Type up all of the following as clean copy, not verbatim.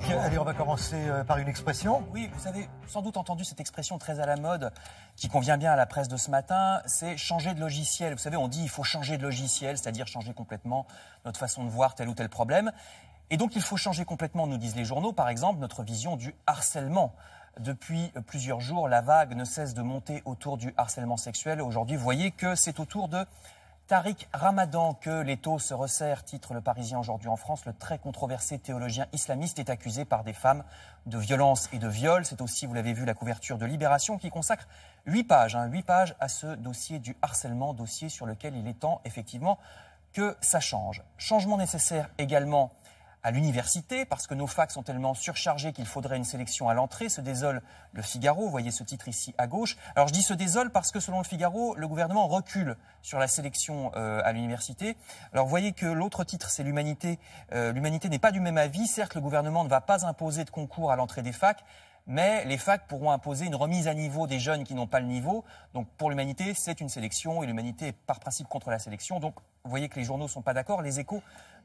Eric, allez, on va commencer par une expression. Oui, vous avez sans doute entendu cette expression très à la mode qui convient bien à la presse de ce matin, c'est changer de logiciel. Vous savez, on dit il faut changer de logiciel, c'est-à-dire changer complètement notre façon de voir tel ou tel problème. Et donc il faut changer complètement, nous disent les journaux, par exemple, notre vision du harcèlement. Depuis plusieurs jours, la vague ne cesse de monter autour du harcèlement sexuel. Aujourd'hui, vous voyez que c'est au tour de Tariq Ramadan que l'étau se resserre, titre Le Parisien aujourd'hui en France. Le très controversé théologien islamiste est accusé par des femmes de violence et de viol. C'est aussi, vous l'avez vu, la couverture de Libération qui consacre 8 pages à ce dossier du harcèlement, dossier sur lequel il est temps effectivement que ça change. Changement nécessaire également à l'université, parce que nos facs sont tellement surchargés qu'il faudrait une sélection à l'entrée. Se désole le Figaro, vous voyez ce titre ici à gauche. Alors je dis se désole parce que selon le Figaro, le gouvernement recule sur la sélection à l'université. Alors vous voyez que l'autre titre, c'est l'Humanité. L'Humanité n'est pas du même avis. Certes, le gouvernement ne va pas imposer de concours à l'entrée des facs, mais les facs pourront imposer une remise à niveau des jeunes qui n'ont pas le niveau. Donc pour l'Humanité, c'est une sélection et l'Humanité est par principe contre la sélection. Donc vous voyez que les journaux ne sont pas d'accord. Les Échos,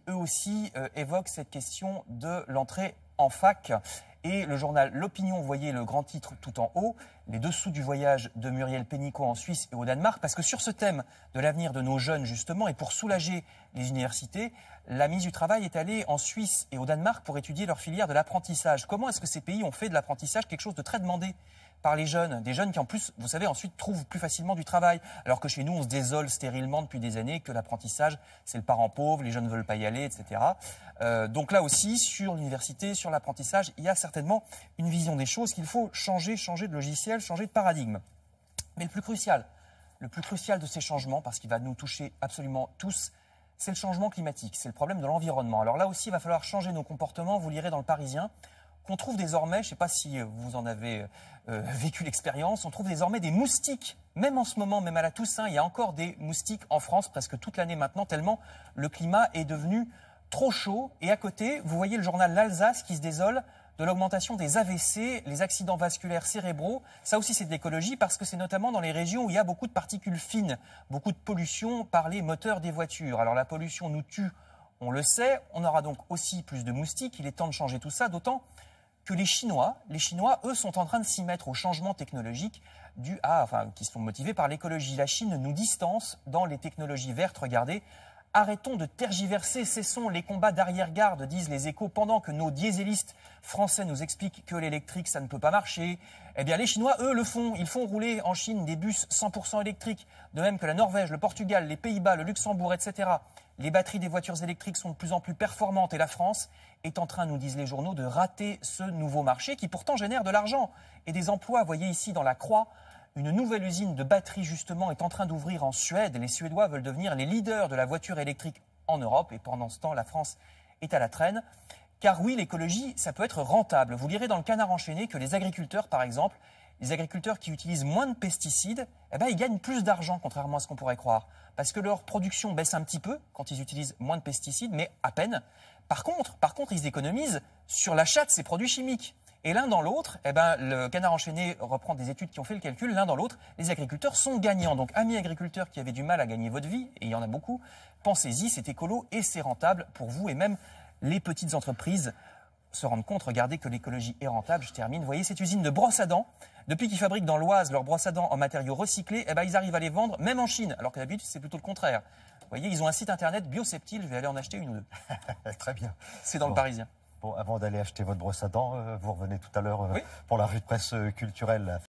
eux aussi, évoquent cette question de l'entrée en fac. Et le journal L'Opinion, vous voyez le grand titre tout en haut, les dessous du voyage de Muriel Pénicaud en Suisse et au Danemark, parce que sur ce thème de l'avenir de nos jeunes, justement, et pour soulager les universités, la ministre du Travail est allée en Suisse et au Danemark pour étudier leur filière de l'apprentissage. Comment est-ce que ces pays ont fait de l'apprentissage quelque chose de très demandé par les jeunes, des jeunes qui en plus, vous savez, ensuite trouvent plus facilement du travail, alors que chez nous, on se désole stérilement depuis des années que l'apprentissage, c'est le parent pauvre, les jeunes ne veulent pas y aller, etc. Donc là aussi, sur l'université, sur l'apprentissage, il y a certainement une vision des choses qu'il faut changer de logiciel, changer de paradigme. Mais le plus crucial de ces changements, parce qu'il va nous toucher absolument tous, c'est le changement climatique, c'est le problème de l'environnement. Alors là aussi, il va falloir changer nos comportements, vous lirez dans Le Parisien, qu'on trouve désormais, je ne sais pas si vous en avez vécu l'expérience, on trouve désormais des moustiques. Même en ce moment, même à la Toussaint, il y a encore des moustiques en France, presque toute l'année maintenant, tellement le climat est devenu trop chaud. Et à côté, vous voyez le journal L'Alsace qui se désole de l'augmentation des AVC, les accidents vasculaires cérébraux. Ça aussi, c'est de l'écologie parce que c'est notamment dans les régions où il y a beaucoup de particules fines, beaucoup de pollution par les moteurs des voitures. Alors la pollution nous tue, on le sait. On aura donc aussi plus de moustiques. Il est temps de changer tout ça, d'autant que les Chinois, eux, sont en train de s'y mettre au changement technologique qui sont motivés par l'écologie. La Chine nous distance dans les technologies vertes. Regardez, arrêtons de tergiverser, cessons les combats d'arrière-garde, disent les Échos, pendant que nos dieselistes français nous expliquent que l'électrique, ça ne peut pas marcher. Eh bien, les Chinois, eux, le font. Ils font rouler en Chine des bus 100% électriques, de même que la Norvège, le Portugal, les Pays-Bas, le Luxembourg, etc. Les batteries des voitures électriques sont de plus en plus performantes et la France est en train, nous disent les journaux, de rater ce nouveau marché qui pourtant génère de l'argent et des emplois. Vous voyez ici dans la Croix, une nouvelle usine de batteries justement est en train d'ouvrir en Suède. Les Suédois veulent devenir les leaders de la voiture électrique en Europe et pendant ce temps, la France est à la traîne. Car oui, l'écologie, ça peut être rentable. Vous lirez dans le Canard enchaîné que les agriculteurs, par exemple, les agriculteurs qui utilisent moins de pesticides, ils gagnent plus d'argent, contrairement à ce qu'on pourrait croire. Parce que leur production baisse un petit peu quand ils utilisent moins de pesticides, mais à peine. Par contre, ils économisent sur l'achat de ces produits chimiques. Et l'un dans l'autre, le Canard enchaîné reprend des études qui ont fait le calcul, l'un dans l'autre, les agriculteurs sont gagnants. Donc, amis agriculteurs qui avaient du mal à gagner votre vie, et il y en a beaucoup, pensez-y, c'est écolo et c'est rentable pour vous et même les petites entreprises se rendent compte, regardez que l'écologie est rentable. Je termine. Vous voyez cette usine de brosses à dents. Depuis qu'ils fabriquent dans l'Oise leurs brosses à dents en matériaux recyclés, ils arrivent à les vendre même en Chine, alors que d'habitude c'est plutôt le contraire. Vous voyez, ils ont un site internet Bioseptile, je vais aller en acheter une ou deux. Très bien. C'est dans Le Parisien. Bon, avant d'aller acheter votre brosse à dents, vous revenez tout à l'heure pour la revue de presse culturelle.